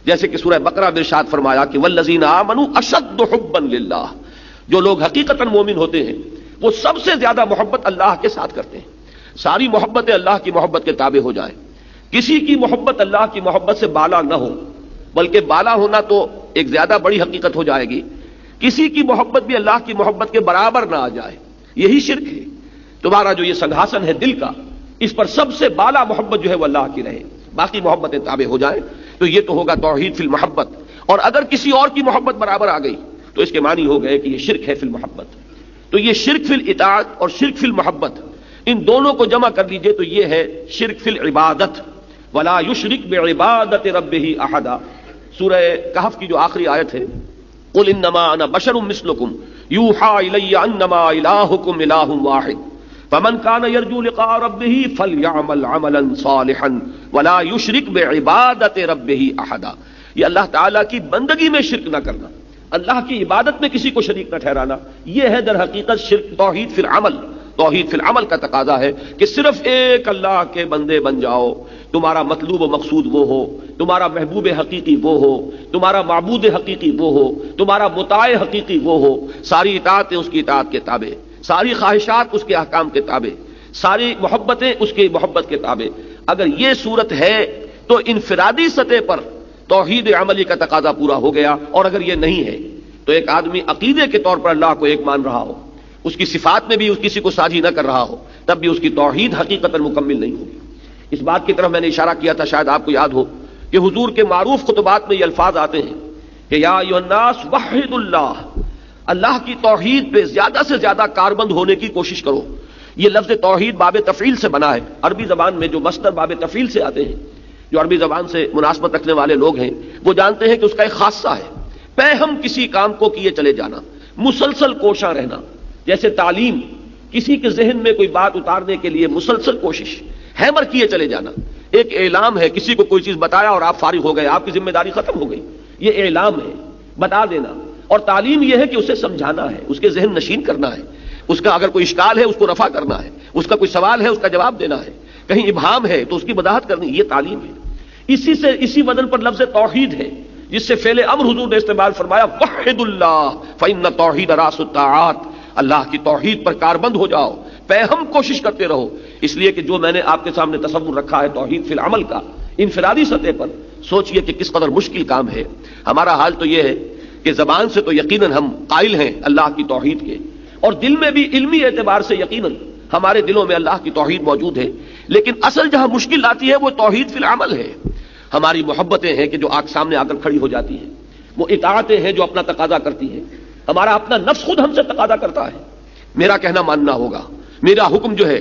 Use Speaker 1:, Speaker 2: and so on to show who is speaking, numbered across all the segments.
Speaker 1: جیسے کہ سورہ بقرہ میں ارشاد فرمایا کہ والذین آمنوا اشد حبا للہ، جو لوگ حقیقتاً مومن ہوتے ہیں وہ سب سے زیادہ محبت اللہ کے ساتھ کرتے ہیں۔ ساری محبتیں اللہ کی محبت کے تابع ہو جائیں، کسی کی محبت اللہ کی محبت سے بالا نہ ہو، بلکہ بالا ہونا تو ایک زیادہ بڑی حقیقت ہو جائے گی، کسی کی محبت بھی اللہ کی محبت کے برابر نہ آ جائے، یہی شرک ہے۔ تمہارا جو یہ سنگھاسن ہے دل کا، اس پر سب سے بالا محبت جو ہے وہ اللہ کی رہے، باقی محبتیں تابع ہو جائیں، تو یہ تو ہوگا توحید فی المحبت۔ اور اگر کسی اور کی محبت برابر آ گئی تو اس کے معنی ہو گئے کہ یہ شرک ہے فی المحبت۔ تو یہ شرک فی الاطاعت اور شرک فی المحبت، ان دونوں کو جمع کر لیجئے تو یہ ہے شرک فی العبادت۔ ولا یشرک بعبادت ربہ احدا، سورہ کہف کی جو آخری آیت ہے، قل انما انا بشر مثلکم یوحی الی انما الہکم الہ واحد فمن كان يرجو لقاء ربه فليعمل عملا صالحا ولا يشرك بعبادت ربه احدا۔ یہ اللہ تعالیٰ کی بندگی میں شرک نہ کرنا، اللہ کی عبادت میں کسی کو شریک نہ ٹھہرانا، یہ ہے در حقیقت شرک توحید فی العمل۔ توحید فی العمل کا تقاضا ہے کہ صرف ایک اللہ کے بندے بن جاؤ، تمہارا مطلوب و مقصود وہ ہو، تمہارا محبوب حقیقی وہ ہو، تمہارا معبود حقیقی وہ ہو، تمہارا مطاع حقیقی وہ ہو، ساری اطاعتیں اس کی اطاعت کے تابع، ساری خواہشات اس کے احکام کے تابع، ساری محبتیں اس کی محبت کے تابع۔ اگر یہ صورت ہے تو انفرادی سطح پر توحید عملی کا تقاضا پورا ہو گیا، اور اگر یہ نہیں ہے تو ایک آدمی عقیدے کے طور پر اللہ کو ایک مان رہا ہو، اس کی صفات میں بھی اس کسی کو ساجی نہ کر رہا ہو، تب بھی اس کی توحید حقیقتاً مکمل نہیں ہوگی۔ اس بات کی طرف میں نے اشارہ کیا تھا، شاید آپ کو یاد ہو کہ حضور کے معروف خطبات میں یہ الفاظ آتے ہیں کہ یا ایھا الناس وحدوا اللہ، اللہ کی توحید پہ زیادہ سے زیادہ کاربند ہونے کی کوشش کرو۔ یہ لفظ توحید باب تفعیل سے بنا ہے، عربی زبان میں جو مصدر باب تفعیل سے آتے ہیں، جو عربی زبان سے مناسبت رکھنے والے لوگ ہیں وہ جانتے ہیں کہ اس کا ایک خاصہ ہے، پہم کسی کام کو کیے چلے جانا، مسلسل کوشاں رہنا۔ جیسے تعلیم، کسی کے ذہن میں کوئی بات اتارنے کے لیے مسلسل کوشش، ہیمر کیے چلے جانا۔ ایک اعلام ہے، کسی کو کوئی چیز بتایا اور آپ فارغ ہو گئے، آپ کی ذمہ داری ختم ہو گئی، یہ اعلام ہے، بتا دینا۔ اور تعلیم یہ ہے کہ اسے سمجھانا ہے، اس کے ذہن نشین کرنا ہے، اس کا اگر کوئی اشکال ہے اس کو رفع کرنا ہے، اس کا کوئی سوال ہے اس کا جواب دینا ہے، کہیں ابہام ہے تو اس کی وضاحت کرنی، یہ تعلیم ہے۔ اسی وزن پر لفظ توحید ہے، جس سے فعل امر حضور نے استعمال فرمایا وحد اللہ فإن التوحید راس الطاعات، اللہ کی توحید پر کاربند ہو جاؤ، پہم کوشش کرتے رہو۔ اس لیے کہ جو میں نے آپ کے سامنے تصور رکھا ہے توحید فی العمل کا، انفرادی سطح پر سوچئے کہ کس قدر مشکل کام ہے۔ ہمارا حال تو یہ ہے کہ زبان سے تو یقیناً ہم قائل ہیں اللہ کی توحید کے، اور دل میں بھی علمی اعتبار سے یقیناً ہمارے دلوں میں اللہ کی توحید موجود ہے، لیکن اصل جہاں مشکل آتی ہے وہ توحید فی العمل ہے۔ ہماری محبتیں ہیں کہ جو سامنے آ کر کھڑی ہو جاتی ہیں، وہ اطاعتیں ہیں جو اپنا تقاضا کرتی ہیں، ہمارا اپنا نفس خود ہم سے تقاضا کرتا ہے، میرا کہنا ماننا ہوگا، میرا حکم جو ہے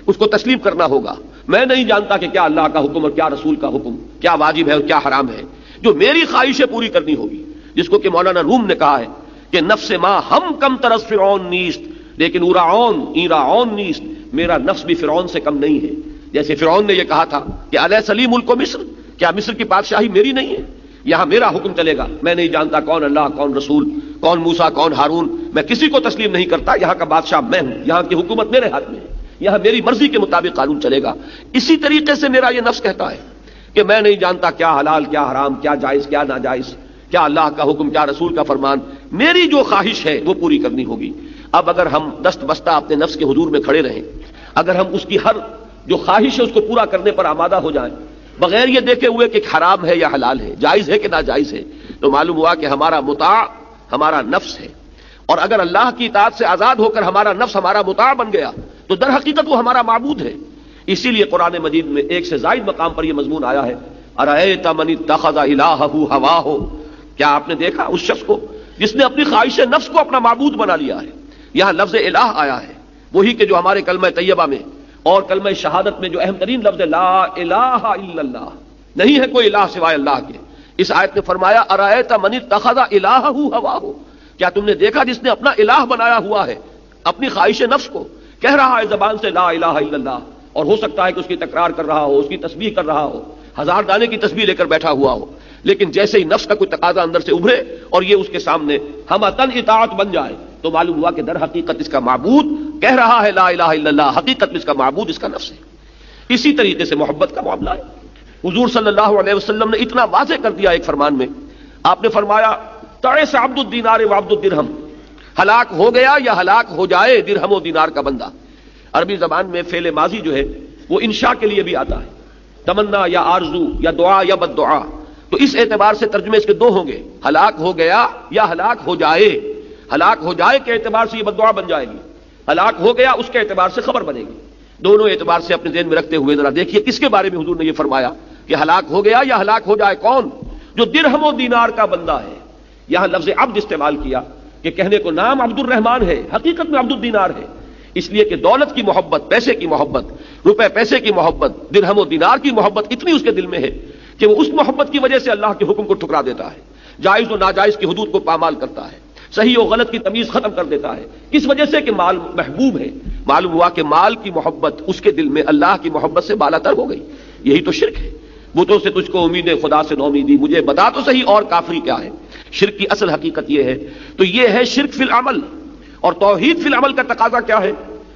Speaker 1: اس کو تسلیم کرنا ہوگا، میں نہیں جانتا کہ کیا اللہ کا حکم اور کیا رسول کا حکم، کیا واجب ہے اور کیا حرام ہے، جو میری خواہشیں پوری کرنی ہوگی، جس کو کہ مولانا روم نے کہا ہے کہ نفس ما ہم کم ترس فرعون نیست لیکن ایراعون نیست، میرا نفس بھی فرعون سے کم نہیں ہے۔ جیسے فرعون نے یہ کہا تھا کہ الیس لی ملک مصر، کیا مصر کی بادشاہی میری نہیں ہے، یہاں میرا حکم چلے گا، میں نہیں جانتا کون اللہ، کون رسول، کون موسیٰ، کون ہارون، میں کسی کو تسلیم نہیں کرتا، یہاں کا بادشاہ میں ہوں، یہاں کی حکومت میرے ہاتھ میں ہے، یہاں میری مرضی کے مطابق قانون چلے گا۔ اسی طریقے سے میرا یہ نفس کہتا ہے کہ میں نہیں جانتا کیا حلال، کیا حرام، کیا جائز، کیا ناجائز، کیا اللہ کا حکم، کیا رسول کا فرمان، میری جو خواہش ہے وہ پوری کرنی ہوگی۔ اب اگر ہم دست بستہ اپنے نفس کے حضور میں کھڑے رہیں، اگر ہم اس کی ہر جو خواہش ہے اس کو پورا کرنے پر آمادہ ہو جائیں، بغیر یہ دیکھے ہوئے کہ حرام ہے یا حلال ہے، جائز ہے کہ ناجائز ہے، تو معلوم ہوا کہ ہمارا مطاع ہمارا نفس ہے۔ اور اگر اللہ کی اطاعت سے آزاد ہو کر ہمارا نفس ہمارا مطاع بن گیا تو در حقیقت وہ ہمارا معبود ہے۔ اسی لیے قرآن مجید میں ایک سے زائد مقام پر یہ مضمون آیا ہے، ارأیت من اتخذ الہہ ہواہ، کیا آپ نے دیکھا اس شخص کو جس نے اپنی خواہش نفس کو اپنا معبود بنا لیا ہے۔ یہاں لفظ الہ آیا ہے، وہی کہ جو ہمارے کلمہ طیبہ میں اور کلمہ شہادت میں جو اہم ترین لفظ ہے لا الہ الا اللہ، نہیں ہے کوئی الہ سوائے اللہ کے۔ اس آیت نے فرمایا ارأیت من اتخذ الہہ ہواہ، کیا تم نے دیکھا جس نے اپنا الہ بنایا ہوا ہے اپنی خواہش نفس کو، کہہ رہا ہے زبان سے لا الہ الا اللہ، اور ہو سکتا ہے کہ اس کی تکرار کر رہا ہو، اس کی تسبیح کر رہا ہو، ہزار دانے کی تسبیح لے کر بیٹھا ہوا ہو، لیکن جیسے ہی نفس کا کوئی تقاضا اندر سے ابھرے اور یہ اس کے سامنے ہم تن اطاعت بن جائے تو معلوم ہوا کہ در حقیقت اس کا معبود کہہ رہا ہے لا الہ الا اللہ، حقیقت میں اس کا معبود اس کا نفس ہے۔ اسی طریقے سے محبت کا معاملہ ہے، حضور صلی اللہ علیہ وسلم نے اتنا واضح کر دیا ایک فرمان میں، آپ نے فرمایا تعس عبد الدینار و عبد الدرہم، ہلاک ہو گیا یا ہلاک ہو جائے درہم و دینار کا بندہ۔ عربی زبان میں فعل ماضی جو ہے وہ انشاء کے لیے بھی آتا ہے، تمنا یا آرزو یا دعا یا بد دعا، تو اس اعتبار سے ترجمے اس کے دو ہوں گے، ہلاک ہو گیا یا ہلاک ہو جائے۔ ہلاک ہو جائے کے اعتبار سے یہ بد دعا بن جائے گی، ہلاک ہو گیا اس کے اعتبار سے خبر بنے گی۔ دونوں اعتبار سے اپنے ذہن میں رکھتے ہوئے ذرا دیکھیے کس کے بارے میں حضور نے یہ فرمایا کہ ہلاک ہو گیا یا ہلاک ہو جائے؟ کون؟ جو درہم و دینار کا بندہ ہے۔ یہاں لفظ عبد استعمال کیا کہ کہنے کو نام عبد الرحمن ہے، حقیقت میں عبد الدینار ہے، اس لیے کہ دولت کی محبت، پیسے کی محبت، روپے پیسے کی محبت، درہم و دینار کی محبت اتنی اس کے دل میں ہے کہ وہ اس محبت کی وجہ سے اللہ کے حکم کو ٹھکرا دیتا ہے، جائز و ناجائز کی حدود کو پامال کرتا ہے، صحیح و غلط کی تمیز ختم کر دیتا ہے۔ کس وجہ سے؟ کہ مال محبوب ہے۔ معلوم ہوا کہ مال کی محبت اس کے دل میں اللہ کی محبت سے بالا تر ہو گئی۔ یہی تو شرک ہے۔ بتوں سے تجھ کو امید ہے، خدا سے نومیدی، مجھے بتا تو صحیح اور کافری کیا ہے۔ شرک کی اصل حقیقت یہ ہے۔ تو یہ ہے شرک فی العمل، اور توحید فی العمل کا تقاضا کیا ہے؟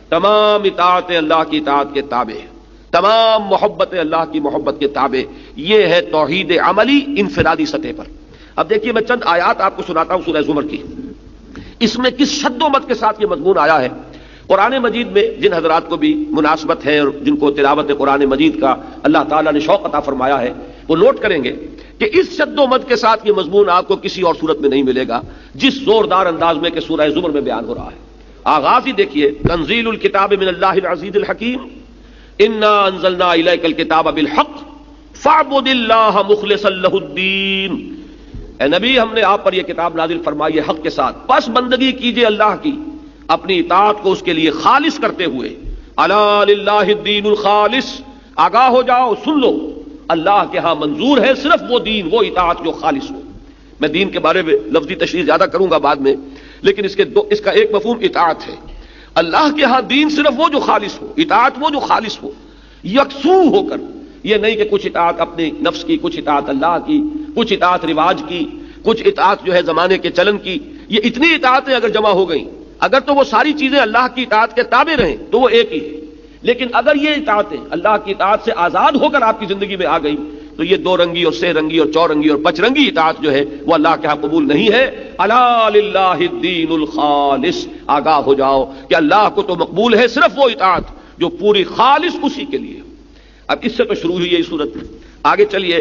Speaker 1: تمام اطاعت اللہ کی اطاعت کے تابع، تمام محبت اللہ کی محبت کے تابع، یہ ہے توحید عملی انفرادی سطح پر۔ اب دیکھیے میں چند آیات آپ کو سناتا ہوں سورہ زمر کی، اس میں کس شد و مت کے ساتھ یہ مضمون آیا ہے۔ قرآن مجید میں جن حضرات کو بھی مناسبت ہے اور جن کو تلاوت قرآن مجید کا اللہ تعالیٰ نے شوق عطا فرمایا ہے، وہ نوٹ کریں گے کہ اس شد و مت کے ساتھ یہ مضمون آپ کو کسی اور صورت میں نہیں ملے گا جس زوردار انداز میں کہ سورہ زمر میں بیان ہو رہا ہے۔ آغاز ہی دیکھیے، تنزیل الکتاب من اللہ العزیز الحکیم، انا انزلنا الیک الکتاب بالحق فاعبد اللہ مخلصا لہ الدین۔ اے نبی، ہم نے آپ پر یہ کتاب نازل فرمائی ہے حق کے ساتھ، پس بندگی کیجئے اللہ کی اپنی اطاعت کو اس کے لیے خالص کرتے ہوئے۔ الا للہ الدین الخالص، آگاہ ہو جاؤ، سن لو، اللہ کے ہاں منظور ہے صرف وہ دین، وہ اطاعت جو خالص ہو۔ میں دین کے بارے میں لفظی تشریح زیادہ کروں گا بعد میں، لیکن اس کا ایک مفہوم اطاعت ہے۔ اللہ کے ہاں دین صرف وہ جو خالص ہو، اطاعت وہ جو خالص ہو، یکسو ہو کر، یہ نہیں کہ کچھ اطاعت اپنے نفس کی، کچھ اطاعت اللہ کی، کچھ اطاعت رواج کی، کچھ اطاعت جو ہے زمانے کے چلن کی۔ یہ اتنی اطاعتیں اگر جمع ہو گئیں، اگر تو وہ ساری چیزیں اللہ کی اطاعت کے تابع رہیں تو وہ ایک ہی ہے، لیکن اگر یہ اطاعتیں اللہ کی اطاعت سے آزاد ہو کر آپ کی زندگی میں آ گئیں تو یہ دو رنگی اور سہ رنگی اور چورنگی اور پچ رنگی اطاعت جو ہے وہ اللہ کے ہاں قبول نہیں ہے۔ الا للہ الدین الخالص، آگاہ ہو جاؤ کہ اللہ کو تو مقبول ہے صرف وہ اطاعت جو پوری خالص اسی کے لیے۔ اب اس سے تو شروع ہوئی ہے اس صورت میں، آگے چلیے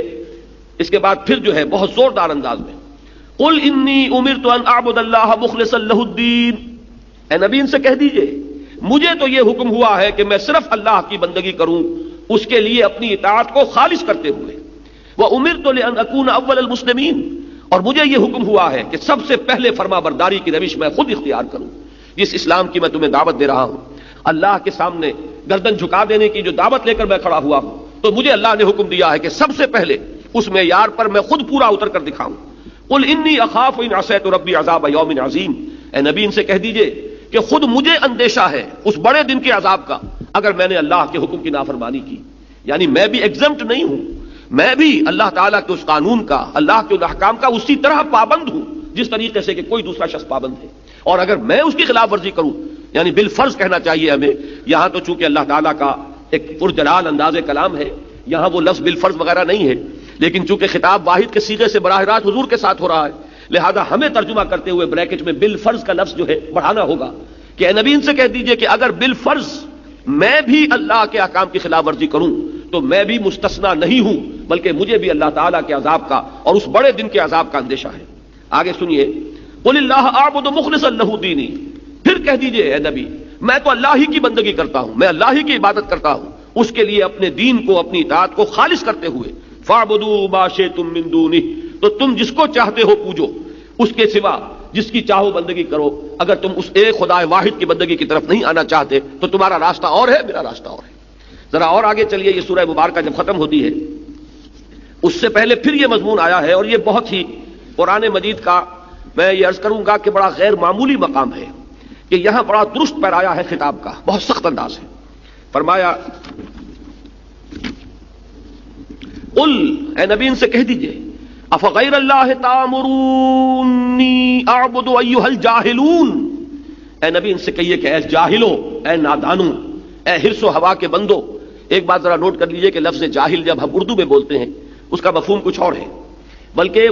Speaker 1: اس کے بعد پھر جو ہے بہت زوردار انداز میں، قل انی امرت ان اعبد اللہ مخلصا لہ الدین، اے نبی ان سے کہہ دیجئے مجھے تو یہ حکم ہوا ہے کہ میں صرف اللہ کی بندگی کروں، اس کے لیے اپنی اطاعت کو خالص کرتے ہوئے۔ وَأُمِرْتُ لِأَنْ أَكُونَ أَوَّلَ الْمُسْلِمِينَ، اور مجھے یہ حکم ہوا ہے کہ سب سے پہلے فرما برداری کی روش میں خود اختیار کروں۔ جس اسلام کی میں تمہیں دعوت دے رہا ہوں، اللہ کے سامنے گردن جھکا دینے کی جو دعوت لے کر میں کھڑا ہوا ہوں، تو مجھے اللہ نے حکم دیا ہے کہ سب سے پہلے اس معیار پر میں خود پورا اتر کر دکھاؤں۔ قُلْ إِنِّي أَخَافُ إِنْ عَصَيْتُ رَبِّي عَذَابَ يَوْمٍ عَظِيمٍ، اے نبی ان سے کہہ دیجئے کہ خود مجھے اندیشہ ہے اس بڑے دن کے عذاب کا اگر میں نے اللہ کے حکم کی نافرمانی کی۔ یعنی میں بھی ایگزمپٹ نہیں ہوں، میں بھی اللہ تعالیٰ کے اس قانون کا، اللہ کے احکام کا اسی طرح پابند ہوں جس طریقے سے کہ کوئی دوسرا شخص پابند ہے، اور اگر میں اس کی خلاف ورزی کروں، یعنی بالفرض کہنا چاہیے ہمیں، یہاں تو چونکہ اللہ تعالیٰ کا ایک پرجلال انداز کلام ہے، یہاں وہ لفظ بالفرض وغیرہ نہیں ہے، لیکن چونکہ خطاب واحد کے صیغے سے براہ راست حضور کے ساتھ ہو رہا ہے، لہذا ہمیں ترجمہ کرتے ہوئے بریکٹ میں بالفرض کا لفظ جو ہے بڑھانا ہوگا کہ اے نبی ان سے کہہ دیجئے کہ اگر بالفرض میں بھی اللہ کے احکام کی خلاف ورزی کروں تو میں بھی مستثنا نہیں ہوں، بلکہ مجھے بھی اللہ تعالیٰ کے عذاب کا اور اس بڑے دن کے عذاب کا اندیشہ ہے۔ آگے سنیے، قل اللہ اعبد مخلصا لہ دینی، پھر کہہ دیجئے اے نبی میں تو اللہ ہی کی بندگی کرتا ہوں، میں اللہ ہی کی عبادت کرتا ہوں، اس کے لیے اپنے دین کو، اپنی اطاعت کو خالص کرتے ہوئے۔ فاعبدوا ما شئتم من دونہ، تو تم جس کو چاہتے ہو پوجو، اس کے سوا جس کی چاہو بندگی کرو۔ اگر تم اس ایک خدا واحد کی بندگی کی طرف نہیں آنا چاہتے تو تمہارا راستہ اور ہے، میرا راستہ اور ہے۔ ذرا اور آگے چلیے، یہ سورہ مبارکہ جب ختم ہوتی ہے اس سے پہلے پھر یہ مضمون آیا ہے، اور یہ بہت ہی قرآن مجید کا میں یہ عرض کروں گا کہ بڑا غیر معمولی مقام ہے کہ یہاں بڑا درست پیرایا ہے خطاب کا، بہت سخت انداز ہے۔ فرمایا قل، اے نبی ان سے کہہ دیجئے افغیر اللہ تامرونی اعبد ایھا الجاہلون، اے نبی ان سے کہیے کہ اے جاہلو، اے نادانو، اے حرص و ہوا کے بندو، ایک بات ذرا نوٹ کر لیجئے کہ لفظ جاہل جب ہم اردو میں بولتے ہیں اس کا مفہوم کچھ اور ہے، بلکہ